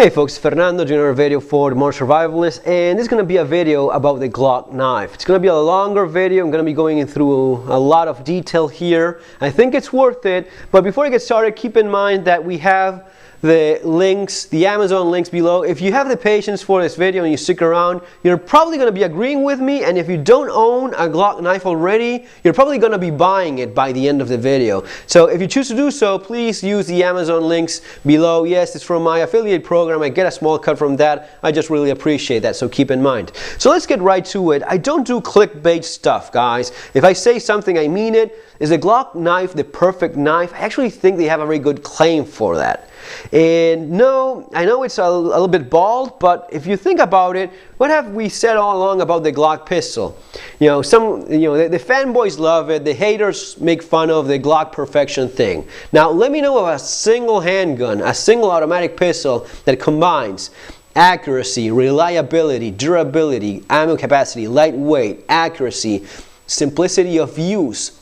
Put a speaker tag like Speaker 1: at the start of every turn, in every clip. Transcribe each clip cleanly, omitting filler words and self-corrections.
Speaker 1: Hey folks, Fernando doing another video for the Modern Survivalist, and this is going to be a video about the Glock knife. It's going to be a longer video. I'm going to be going through a lot of detail here. I think it's worth it, but before I get started, keep in mind that we have the links, the Amazon links below. If you have the patience for this video and you stick around, you're probably going to be agreeing with me, and if you don't own a Glock knife already, you're probably going to be buying it by the end of the video. So if you choose to do so, please use the Amazon links below. Yes, it's from my affiliate program. I get a small cut from that. I just really appreciate that, so keep in mind. So let's get right to it. I don't do clickbait stuff, guys. If I say something, I mean it. Is the Glock knife the perfect knife? I actually think they have a very good claim for that. And no, I know it's a little bit bald, but if you think about it, what have we said all along about the Glock pistol? The fanboys love it, the haters make fun of the Glock perfection thing. Now, let me know of a single handgun, a single automatic pistol that combines accuracy, reliability, durability, ammo capacity, lightweight, accuracy, simplicity of use,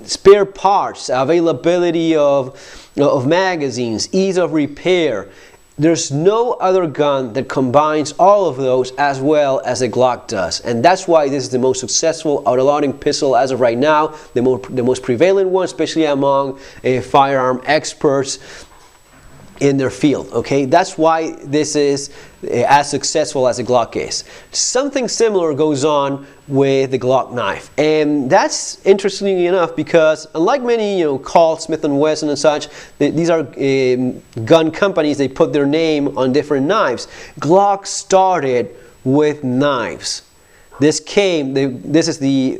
Speaker 1: spare parts, availability of magazines, ease of repair. There's no other gun that combines all of those as well as the Glock does, and that's why this is the most successful auto-loading pistol as of right now, the most prevalent one, especially among firearm experts in their field. Okay, that's why this is as successful as the Glock is. Something similar goes on with the Glock knife, and that's interestingly enough because unlike many Colt, Smith & Wesson and such, these are gun companies. They put their name on different knives. Glock started with knives. This is the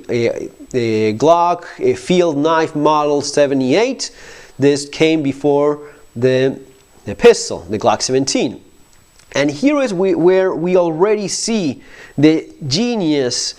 Speaker 1: Glock field knife model 78. This came before the pistol, the Glock 17. And here is where we already see the genius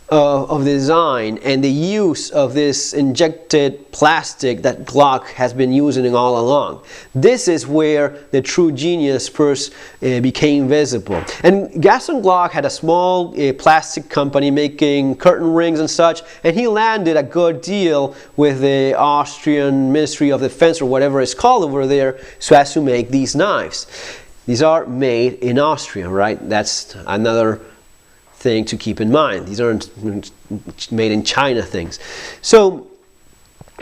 Speaker 1: of design and the use of this injected plastic that Glock has been using all along. This is where the true genius first became visible. And Gaston Glock had a small plastic company making curtain rings and such, and he landed a good deal with the Austrian Ministry of Defense, or whatever it's called over there, so as to make these knives. These are made in Austria, right? That's another thing to keep in mind. These aren't made in China things. So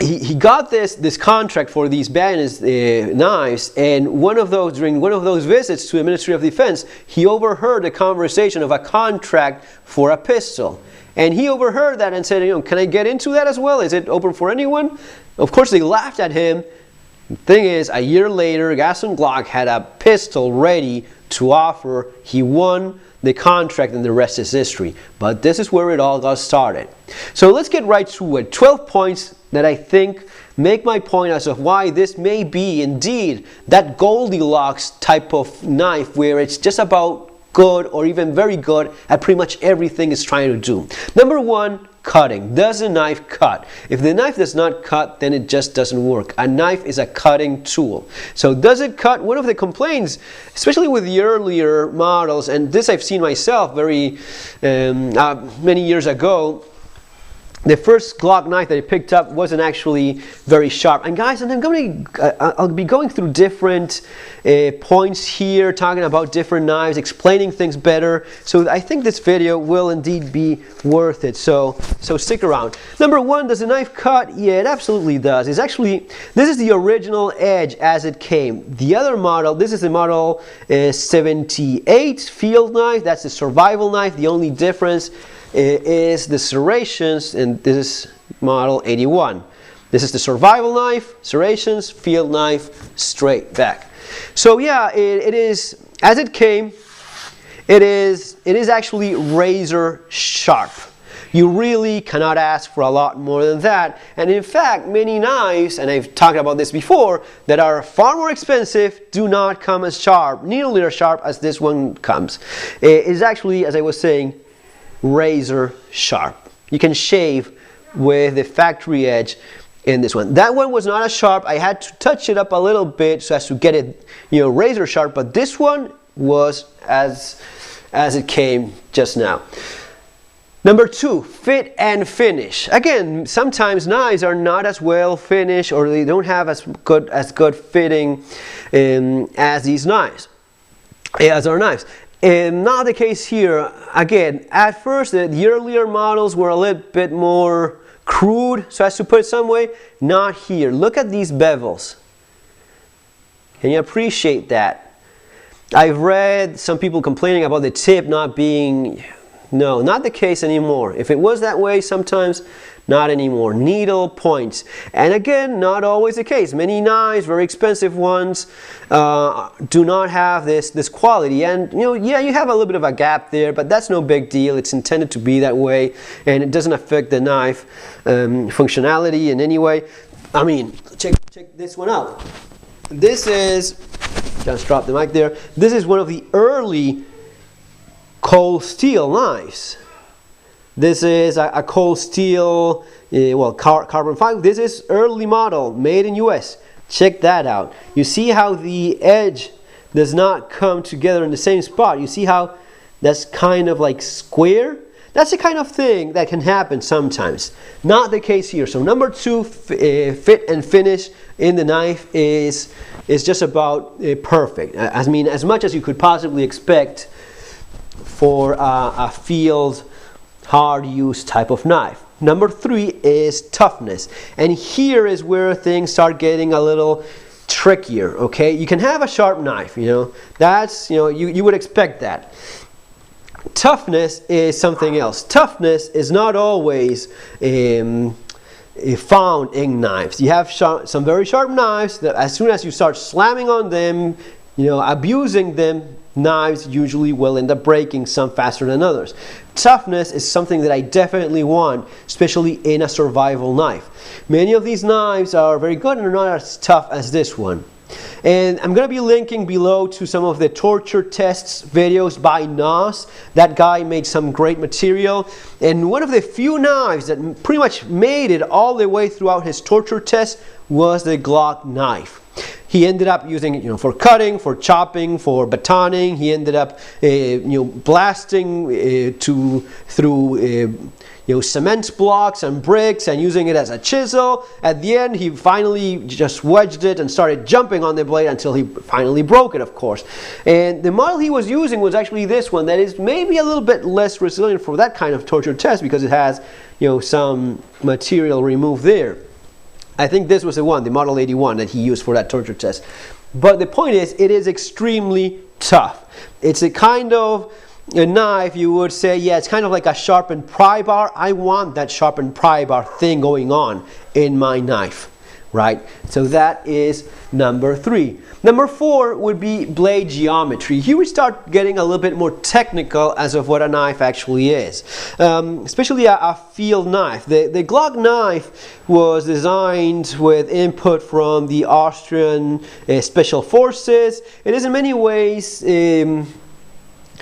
Speaker 1: he got this contract for these Bayonet knives, and during one of those visits to the Ministry of Defense, he overheard a conversation of a contract for a pistol. And he overheard that and said, can I get into that as well? Is it open for anyone? Of course, they laughed at him. The thing is, a year later, Gaston Glock had a pistol ready to offer. He won the contract, and the rest is history. But this is where it all got started. So let's get right to it. 12 points that I think make my point as of why this may be indeed that Goldilocks type of knife where it's just about good or even very good at pretty much everything it's trying to do. Number one, cutting. Does the knife cut? If the knife does not cut, then it just doesn't work. A knife is a cutting tool. So does it cut? One of the complaints, especially with the earlier models, and this I've seen myself very many years ago, the first Glock knife that I picked up wasn't actually very sharp. And guys, I'll be going through different points here, talking about different knives, explaining things better. So I think this video will indeed be worth it. So stick around. Number one, does the knife cut? Yeah, it absolutely does. This is the original edge as it came. The other model, this is the model 78 field knife. That's the survival knife. The only difference is the serrations, and this is model 81. This is the survival knife, serrations, field knife, straight back. So yeah, it is, as it came, it is actually razor sharp. You really cannot ask for a lot more than that. And in fact, many knives, and I've talked about this before, that are far more expensive do not come as sharp, nearly as sharp as this one comes. It is actually, as I was saying, razor sharp. You can shave with the factory edge in this one. That one was not as sharp. I had to touch it up a little bit so as to get it, razor sharp. But this one was as it came just now. Number 2, fit and finish. Again, sometimes knives are not as well finished, or they don't have as good fitting as these knives, as our knives. And not the case here. Again, at first the earlier models were a little bit more crude, so as to put it some way. Not here. Look at these bevels. Can you appreciate that? I've read some people complaining about the tip not being... No, not the case anymore. If it was that way sometimes, not anymore. Needle points. And again, not always the case. Many knives, very expensive ones, do not have this quality. And yeah, you have a little bit of a gap there, but that's no big deal. It's intended to be that way, and it doesn't affect the knife functionality in any way. I mean, check this one out. This is, just drop the mic there. This is one of the early cold steel knives. This is a cold steel, carbon fiber. This is early model, made in US. Check that out. You see how the edge does not come together in the same spot. You see how that's kind of like square? That's the kind of thing that can happen sometimes. Not the case here. So number 2, fit and finish in the knife is just about perfect. I mean, as much as you could possibly expect for a field, hard use type of knife. Number 3 is toughness, and here is where things start getting a little trickier. Okay, you can have a sharp knife, that's you would expect that. Toughness is something else. Toughness is not always found in knives. You have some very sharp knives that as soon as you start slamming on them, abusing them, knives usually will end up breaking, some faster than others. Toughness is something that I definitely want, especially in a survival knife. Many of these knives are very good and are not as tough as this one. And I'm going to be linking below to some of the torture tests videos by Nos. That guy made some great material. And one of the few knives that pretty much made it all the way throughout his torture test was the Glock knife. He ended up using it, for cutting, for chopping, for batoning. He ended up, blasting through cement blocks and bricks and using it as a chisel. At the end, he finally just wedged it and started jumping on the blade until he finally broke it, of course. And the model he was using was actually this one that is maybe a little bit less resilient for that kind of torture test because it has, some material removed there. I think this was the one, the Model 81 that he used for that torture test. But the point is, it is extremely tough. It's a kind of a knife you would say, yeah, it's kind of like a sharpened pry bar. I want that sharpened pry bar thing going on in my knife, right? So that is number 3. Number 4 would be blade geometry. Here we start getting a little bit more technical as of what a knife actually is, especially a field knife. The Glock knife was designed with input from the Austrian Special Forces. It is in many ways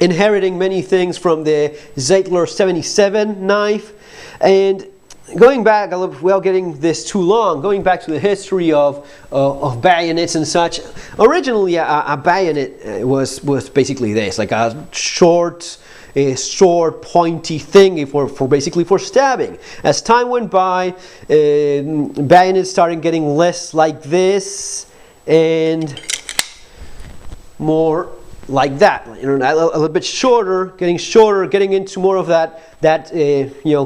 Speaker 1: inheriting many things from the Zeitler 77 knife. And going back a little, without getting this too long, going back to the history of bayonets and such. Originally, a bayonet was basically this, like a short, pointy thing for stabbing. As time went by, bayonets started getting less like this and more like that, a little bit shorter, getting into more of that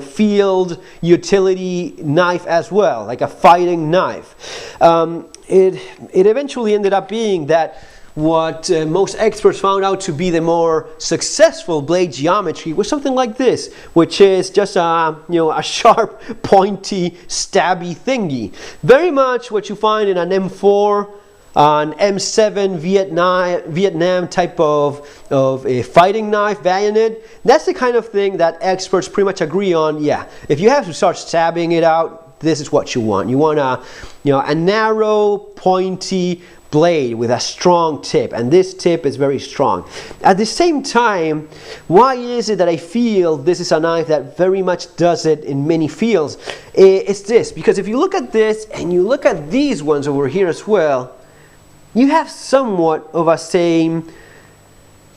Speaker 1: field utility knife as well, like a fighting knife. It eventually ended up being that what most experts found out to be the more successful blade geometry was something like this, which is just a sharp, pointy, stabby thingy. Very much what you find in an M4. An M7 Vietnam type of a fighting knife, bayonet. That's the kind of thing that experts pretty much agree on. Yeah, if you have to start stabbing it out, this is what you want. You want a narrow, pointy blade with a strong tip, and this tip is very strong. At the same time, why is it that I feel this is a knife that very much does it in many fields? It's this, because if you look at this and you look at these ones over here as well, you have somewhat of a same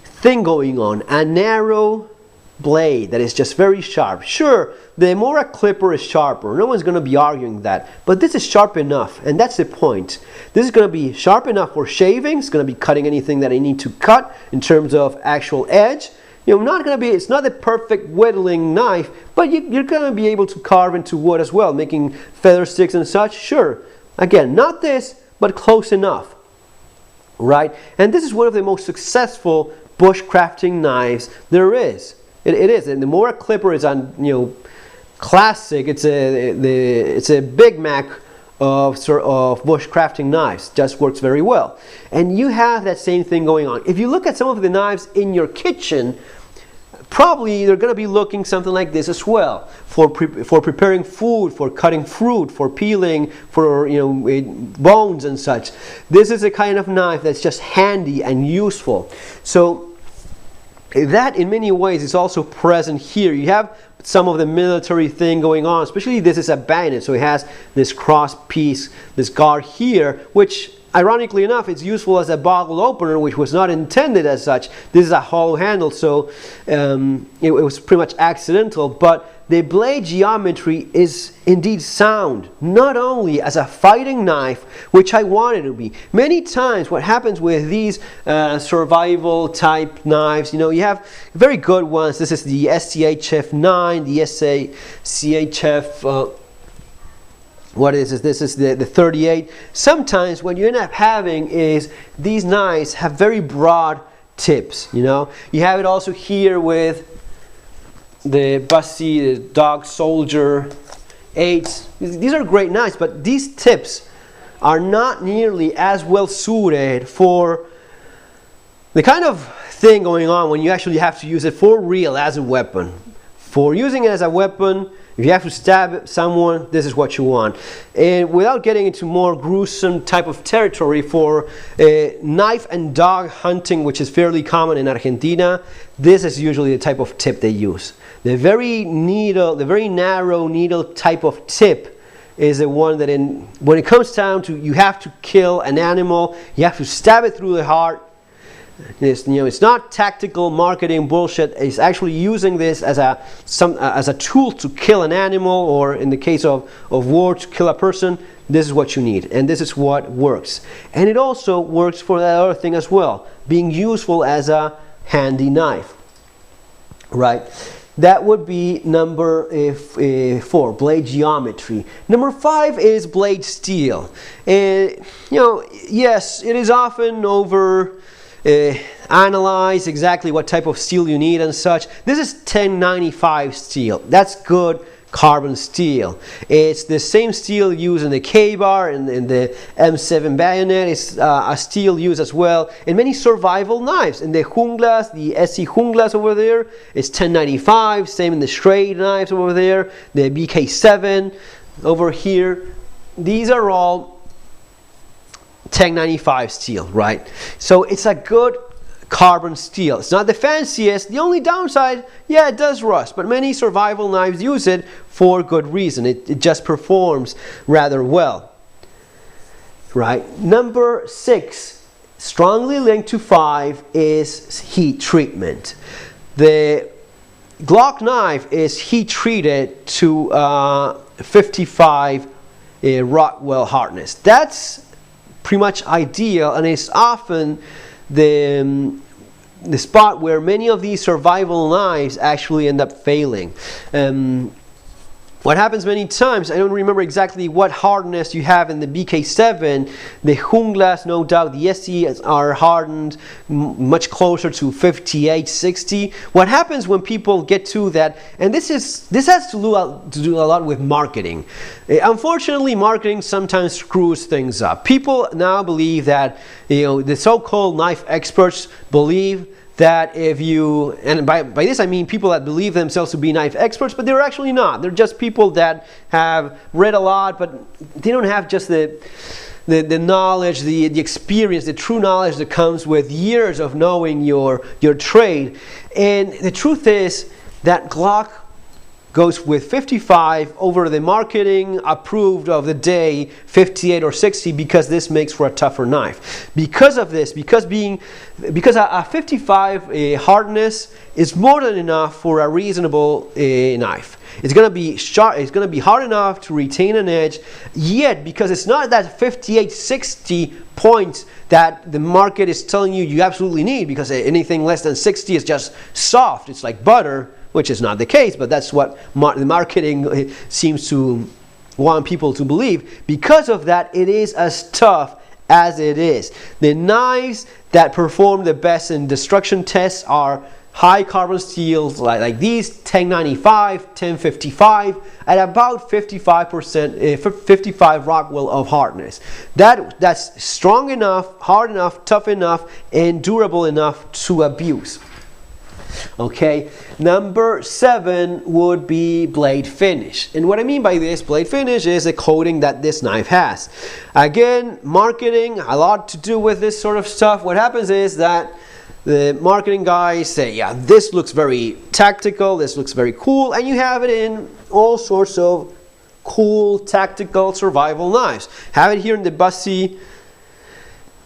Speaker 1: thing going on. A narrow blade that is just very sharp. Sure, the Mora clipper is sharper. No one's going to be arguing that. But this is sharp enough, and that's the point. This is going to be sharp enough for shaving. It's going to be cutting anything that I need to cut in terms of actual edge. Not going to be, it's not a perfect whittling knife, but you're going to be able to carve into wood as well, making feather sticks and such. Sure, again, not this, but close enough, right? And this is one of the most successful bushcrafting knives there is. It is, and the Mora clipper is on, classic. It's a Big Mac of bushcrafting knives. Just works very well. And you have that same thing going on. If you look at some of the knives in your kitchen, probably they're going to be looking something like this as well, for preparing food, for cutting fruit, for peeling, for bones and such. This is a kind of knife that's just handy and useful. So that in many ways is also present here. You have some of the military thing going on, especially this is a bayonet, so it has this cross piece, this guard here, which ironically enough, it's useful as a bottle opener, which was not intended as such. This is a hollow handle, so it was pretty much accidental, but the blade geometry is indeed sound, not only as a fighting knife, which I wanted to be. Many times what happens with these survival type knives, you have very good ones. This is the SCHF 9, the SCHF what is this? This is the 38. Sometimes what you end up having is these knives have very broad tips. You have it also here with the Bussy, the Dog Soldier 8s. These are great knives, but these tips are not nearly as well suited for the kind of thing going on when you actually have to use it for real as a weapon. For using it as a weapon, if you have to stab someone, this is what you want. And without getting into more gruesome type of territory, for knife and dog hunting, which is fairly common in Argentina, this is usually the type of tip they use. The very narrow needle type of tip is the one that when it comes down to, you have to kill an animal, you have to stab it through the heart. It's not tactical marketing bullshit. It's actually using this as a tool to kill an animal, or in the case of war, to kill a person. This is what you need, and this is what works. And it also works for that other thing as well, being useful as a handy knife, right? That would be number 4, blade geometry. Number 5 is blade steel. Yes, it is often analyze exactly what type of steel you need and such. This is 1095 steel. That's good carbon steel. It's the same steel used in the K-bar and in the M7 bayonet. It's a steel used as well in many survival knives. In the Junglas, the SC Junglas over there, it's 1095. Same in the straight knives over there. The BK7 over here. These are all 1095 steel, right? So it's a good carbon steel. It's not the fanciest. The only downside, yeah, it does rust, but many survival knives use it for good reason. It just performs rather well, right? Number 6, strongly linked to 5, is heat treatment. The Glock knife is heat treated to 55 Rockwell hardness. That's pretty much ideal, and it's often the spot where many of these survival knives actually end up failing. What happens many times, I don't remember exactly what hardness you have in the BK7. The Junglas, no doubt, the SC are hardened much closer to 58, 60. What happens when people get to that, and this has to do a lot with marketing. Unfortunately, marketing sometimes screws things up. People now believe that, the so-called knife experts believe that if you, and by this I mean people that believe themselves to be knife experts, but they're actually not. They're just people that have read a lot, but they don't have just the knowledge, the experience, the true knowledge that comes with years of knowing your trade. And the truth is that Glock goes with 55 over the marketing approved of the day 58 or 60, because this makes for a tougher knife. Because of this, because a 55 hardness is more than enough for a reasonable knife. It's going to be sharp, it's going to be hard enough to retain an edge, yet because it's not that 58, 60 points that the market is telling you absolutely need, because anything less than 60 is just soft, it's like butter, which is not the case, but that's what the marketing seems to want people to believe. Because of that, it is as tough as it is. The knives that perform the best in destruction tests are high carbon steels like these, 1095, 1055, at about 55%, 55 Rockwell of hardness. That's strong enough, hard enough, tough enough, and durable enough to abuse. Okay, number 7 would be blade finish. And what I mean by this, blade finish, is a coating that this knife has. Again, marketing, a lot to do with this sort of stuff. What happens is that the marketing guys say, yeah, this looks very tactical, this looks very cool, and you have it in all sorts of cool, tactical survival knives. Have it here in the Bussy,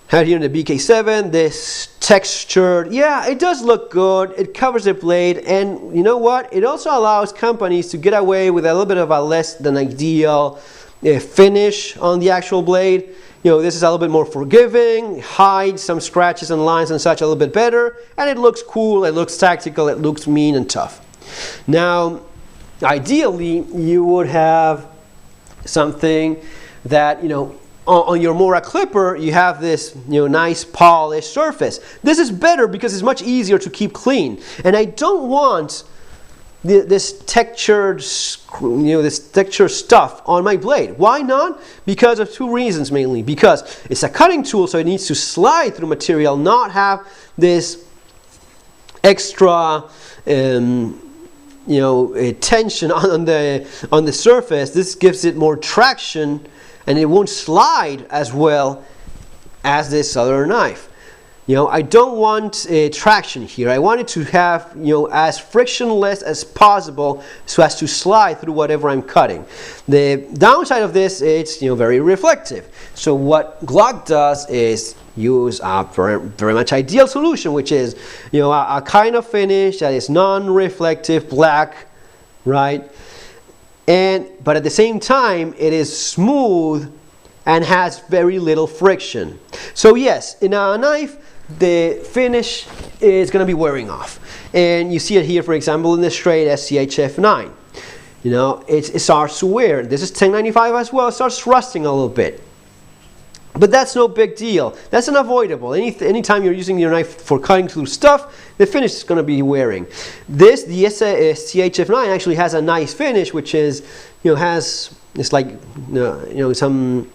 Speaker 1: have it here in the BK7, this textured, yeah, it does look good, it covers the blade, and you know what? It also allows companies to get away with a little bit of a less than ideal finish on the actual blade. You know, this is a little bit more forgiving, hides some scratches and lines and such a little bit better, and it looks cool, it looks tactical, it looks mean and tough. Now, ideally, you would have something that, you know, on your Mora clipper, you have this, you know, nice polished surface. This is better because it's much easier to keep clean, and I don't want this textured, this textured stuff on my blade. Why not? Because of 2 reasons mainly. Because it's a cutting tool, so it needs to slide through material, not have this extra, tension on the surface. This gives it more traction, and it won't slide as well as this other knife. You know, I don't want traction here. I want it to have, you know, as frictionless as possible, so as to slide through whatever I'm cutting. The downside of this, it's, you know, very reflective. So what Glock does is use a very much ideal solution, which is, you know, a kind of finish that is non-reflective, black, right? But at the same time, it is smooth and has very little friction. So yes, in a knife, the finish is going to be wearing off, and you see it here, for example, in the straight SCHF9. You know, it starts to wear. This is 1095 as well. It starts rusting a little bit, but that's no big deal. That's unavoidable. Anytime you're using your knife for cutting through stuff, the finish is going to be wearing. The SCHF9 actually has a nice finish, which is, you know, it's like, some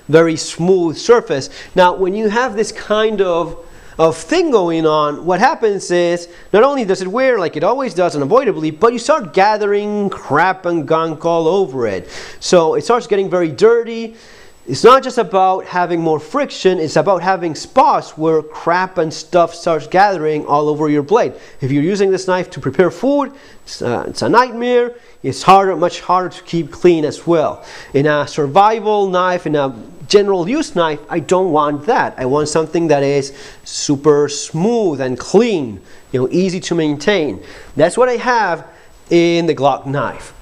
Speaker 1: very smooth surface. Now, when you have this kind of thing going on, what happens is, not only does it wear like it always does unavoidably, but you start gathering crap and gunk all over it. So it starts getting very dirty. It's not just about having more friction, it's about having spots where crap and stuff starts gathering all over your blade. If you're using this knife to prepare food, it's a nightmare. It's much harder to keep clean as well. In a survival knife, in a general use knife, I don't want that. I want something that is super smooth and clean, you know, easy to maintain. That's what I have in the Glock knife.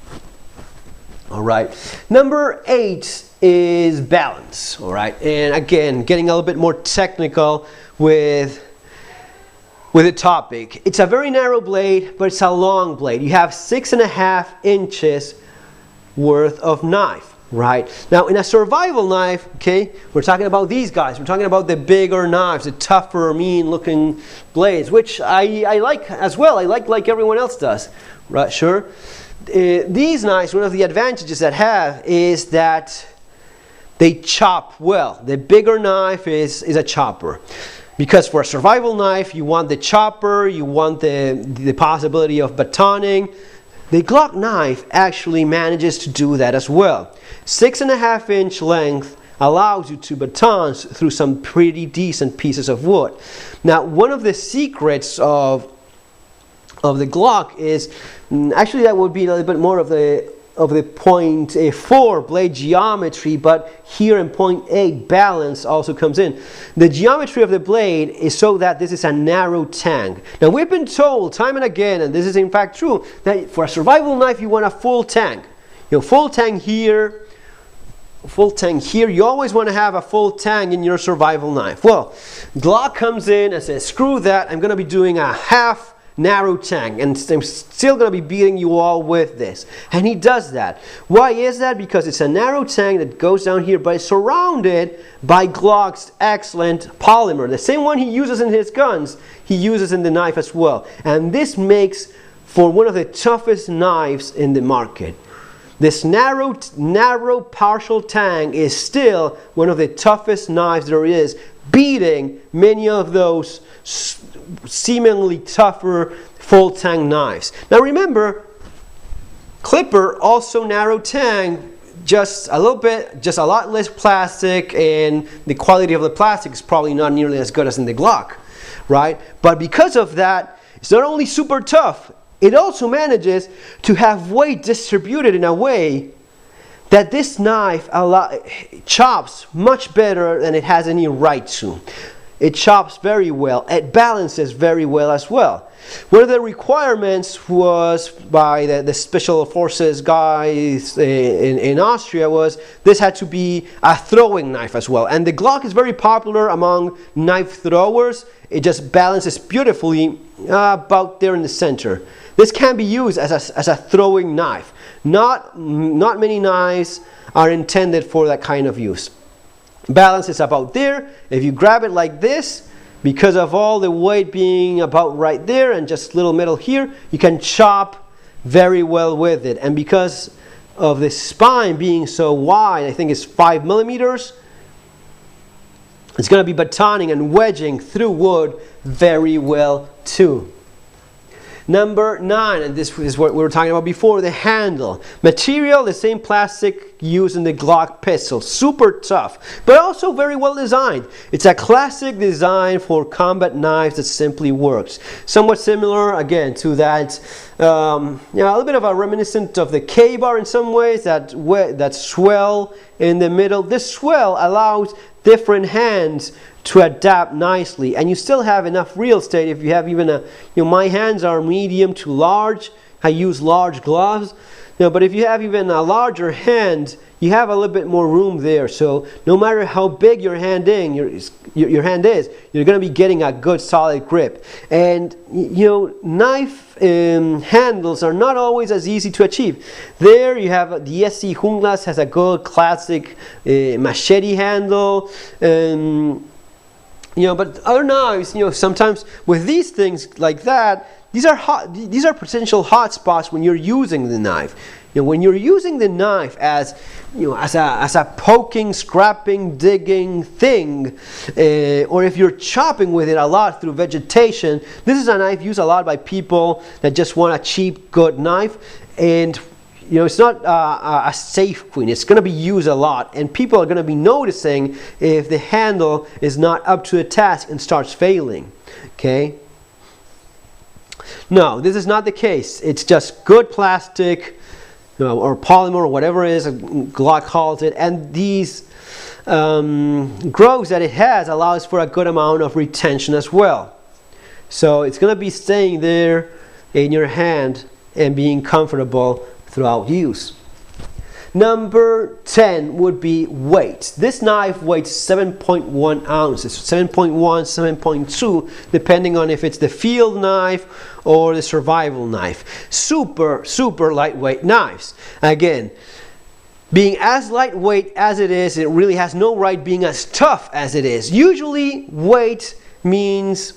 Speaker 1: All right. Number 8 is balance. All right. And again, getting a little bit more technical with the topic. It's a very narrow blade, but it's a long blade. You have 6.5 inches worth of knife. Right. Now, in a survival knife, okay, we're talking about these guys. We're talking about the bigger knives, the tougher, mean-looking blades, which I like as well. I like everyone else does. Right, sure. These knives, one of the advantages that have is that they chop well. The bigger knife is a chopper. Because for a survival knife, you want the chopper, you want the possibility of batoning. The Glock knife actually manages to do that as well. 6.5 inch length allows you to baton through some pretty decent pieces of wood. Now, one of the secrets of Glock is, actually that would be a little bit more of the .4 blade geometry, but here in .8 balance also comes in. The geometry of the blade is so that this is a narrow tang. Now we've been told time and again, and this is in fact true, that for a survival knife you want a full tang. You know, full tang here, full tang here. You always want to have a full tang in your survival knife. Well, Glock comes in and says, screw that, I'm going to be doing a half narrow tang, and I'm still going to be beating you all with this. And he does that. Why is that? Because it's a narrow tang that goes down here, but it's surrounded by Glock's excellent polymer. The same one he uses in his guns, he uses in the knife as well. And this makes for one of the toughest knives in the market. This narrow partial tang is still one of the toughest knives there is, beating many of those seemingly tougher full tang knives. Now remember, Clipper also narrow tang, just a lot less plastic, and the quality of the plastic is probably not nearly as good as in the Glock, right? But because of that, it's not only super tough, it also manages to have weight distributed in a way that this knife chops much better than it has any right to. It chops very well. It balances very well as well. One of the requirements was by the special forces guys in Austria was this had to be a throwing knife as well. And the Glock is very popular among knife throwers. It just balances beautifully about there in the center. This can be used as a throwing knife. Not many knives are intended for that kind of use. Balance is about there. If you grab it like this, because of all the weight being about right there and just little metal here, you can chop very well with it. And because of the spine being so wide, I think it's 5 millimeters, it's going to be batoning and wedging through wood very well too. Number 9, and this is what we were talking about before, the handle. Material, the same plastic used in the Glock pistol. Super tough, but also very well designed. It's a classic design for combat knives that simply works. Somewhat similar, again, to that, a little bit of a reminiscent of the K-bar in some ways, that swell in the middle. This swell allows different hands to adapt nicely, and you still have enough real estate. If you have even my hands are medium to large, I use large gloves, but if you have even a larger hand, you have a little bit more room there. So no matter how big your hand is, you're going to be getting a good solid grip. And knife handles are not always as easy to achieve. There you have the SC Junglas has a good classic machete handle. But other knives, sometimes with these things like that, these are potential hot spots when you're using the knife. When you're using the knife as a poking, scrapping, digging thing, or if you're chopping with it a lot through vegetation, this is a knife used a lot by people that just want a cheap, good knife, and it's not a safe queen. It's going to be used a lot, and people are going to be noticing if the handle is not up to the task and starts failing. Okay? No, this is not the case. It's just good plastic, or polymer, or whatever it is, Glock calls it, and these grooves that it has allows for a good amount of retention as well. So it's going to be staying there in your hand and being comfortable throughout use. Number 10 would be weight. This knife weighs 7.1 ounces, 7.1, 7.2, depending on if it's the field knife or the survival knife. Super, super lightweight knives. Again, being as lightweight as it is, it really has no right being as tough as it is. Usually weight means,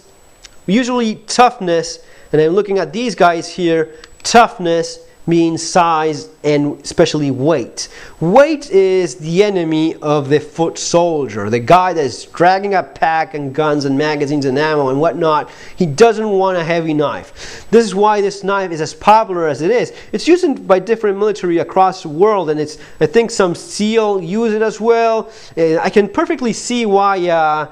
Speaker 1: toughness, and I'm looking at these guys here, toughness means size and especially weight. Weight is the enemy of the foot soldier, the guy that's dragging a pack and guns and magazines and ammo and whatnot. He doesn't want a heavy knife. This is why this knife is as popular as it is. It's used by different military across the world, and I think some SEAL use it as well. I can perfectly see why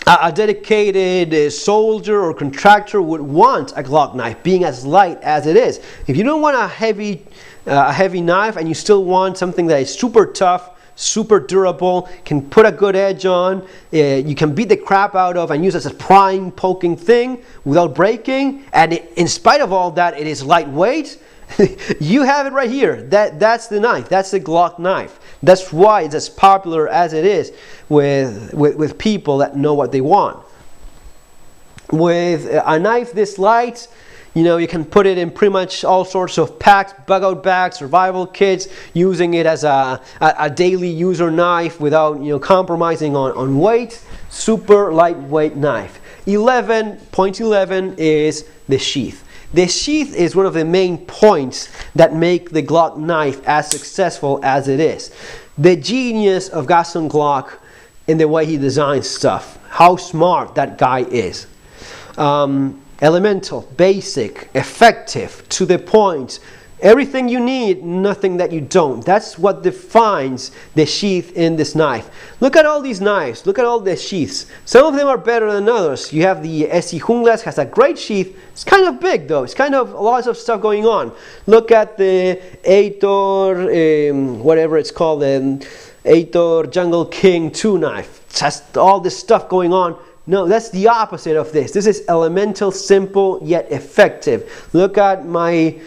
Speaker 1: a dedicated soldier or contractor would want a Glock knife being as light as it is. If you don't want a heavy knife and you still want something that is super tough, super durable, can put a good edge on, you can beat the crap out of and use as a prime poking thing without breaking, and in spite of all that, it is lightweight. You have it right here. That's the knife. That's the Glock knife. That's why it's as popular as it is with people that know what they want. With a knife this light, you know, you can put it in pretty much all sorts of packs, bug-out bags, survival kits, using it as a daily user knife without, you know, compromising on weight. Super lightweight knife. 11.11 is the sheath. The sheath is one of the main points that make the Glock knife as successful as it is. The genius of Gaston Glock in the way he designs stuff. How smart that guy is. Elemental, basic, effective, to the point. Everything you need, nothing that you don't. That's what defines the sheath in this knife. Look at all these knives. Look at all the sheaths. Some of them are better than others. You have the SC Junglas, has a great sheath. It's kind of big though. It's kind of lots of stuff going on. Look at the Aitor, whatever it's called, the Aitor Jungle King 2 knife. It has all this stuff going on. No, that's the opposite of this. This is elemental, simple, yet effective. Look at my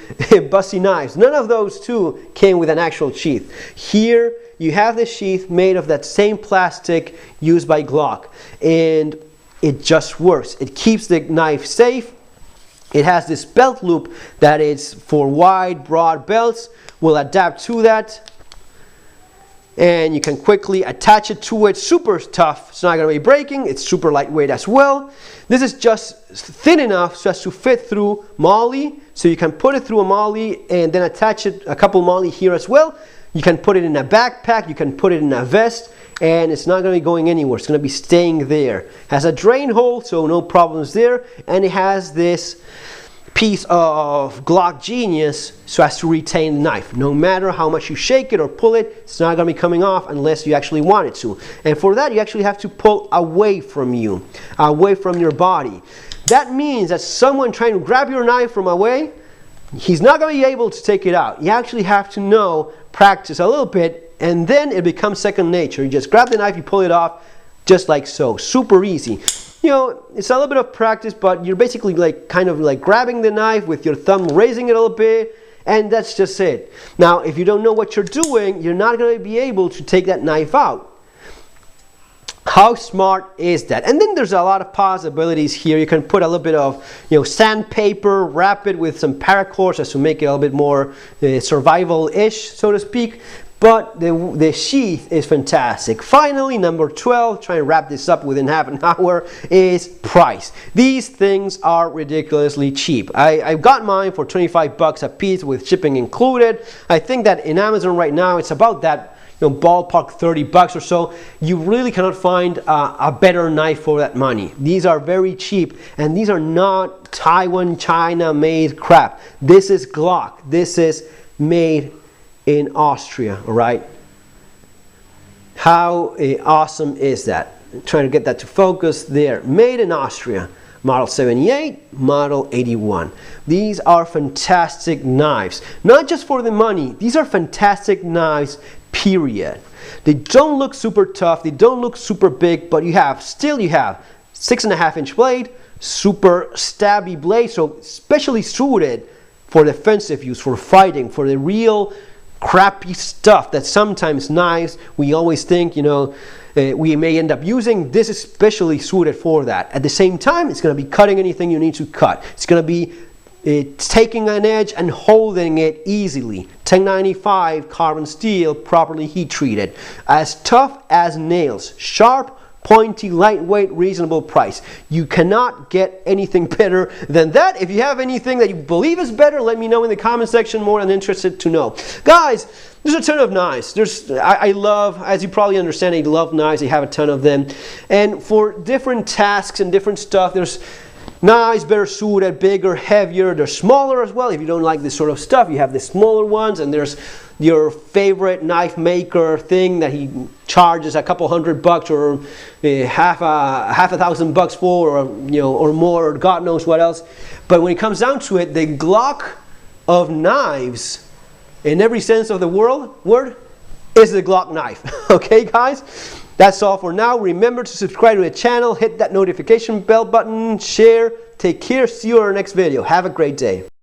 Speaker 1: Bussy knives. None of those two came with an actual sheath. Here, you have the sheath made of that same plastic used by Glock. And it just works. It keeps the knife safe. It has this belt loop that is for wide, broad belts. We'll adapt to that. And you can quickly attach it to it. Super tough. It's not going to be breaking. It's super lightweight as well. This is just thin enough so as to fit through MOLLE. So you can put it through a MOLLE and then attach it, a couple MOLLE here as well. You can put it in a backpack. You can put it in a vest. And it's not going to be going anywhere. It's going to be staying there. It has a drain hole, so no problems there. And it has this piece of Glock genius so as to retain the knife. No matter how much you shake it or pull it, it's not going to be coming off unless you actually want it to. And for that, you actually have to pull away from you, away from your body. That means that someone trying to grab your knife from away, he's not going to be able to take it out. You actually have to know, practice a little bit, and then it becomes second nature. You just grab the knife, you pull it off, just like so. Super easy. You know, it's a little bit of practice, but you're basically like kind of like grabbing the knife with your thumb, raising it a little bit, and that's just it. Now, if you don't know what you're doing, you're not going to be able to take that knife out. How smart is that? And then there's a lot of possibilities here. You can put a little bit of, you know, sandpaper, wrap it with some paracord just to make it a little bit more survival-ish, so to speak. But the sheath is fantastic. Finally, number 12, trying to wrap this up within half an hour, is price. These things are ridiculously cheap. I got mine for 25 bucks a piece with shipping included. I think that in Amazon right now, it's about that, you know, ballpark 30 bucks or so. You really cannot find a better knife for that money. These are very cheap, and these are not Taiwan, China made crap. This is Glock. This is made in Austria, all right? How awesome is that? I'm trying to get that to focus there. Made in Austria. Model 78, Model 81. These are fantastic knives. Not just for the money. These are fantastic knives, period. They don't look super tough. They don't look super big, but you have 6.5-inch blade, super stabby blade, so especially suited for defensive use, for fighting, for the real crappy stuff that sometimes knives we always think, you know, we may end up using. This is especially suited for that. At the same time, it's going to be cutting anything you need to cut. It's going to be taking an edge and holding it easily. 1095 carbon steel, properly heat treated, as tough as nails, sharp, pointy, lightweight, reasonable price. You cannot get anything better than that. If you have anything that you believe is better, let me know in the comment section. More than interested to know. Guys, there's a ton of knives. I love, as you probably understand, I love knives. I have a ton of them. And for different tasks and different stuff, there's knives better suited, bigger, heavier. They're smaller as well. If you don't like this sort of stuff, you have the smaller ones, and there's your favorite knife maker thing that he charges a couple $100 or half a thousand bucks for, or or more, or God knows what else. But when it comes down to it, the Glock of knives, in every sense of the word, is the Glock knife. Okay, guys? That's all for now. Remember to subscribe to the channel, hit that notification bell button, share. Take care. See you in our next video. Have a great day.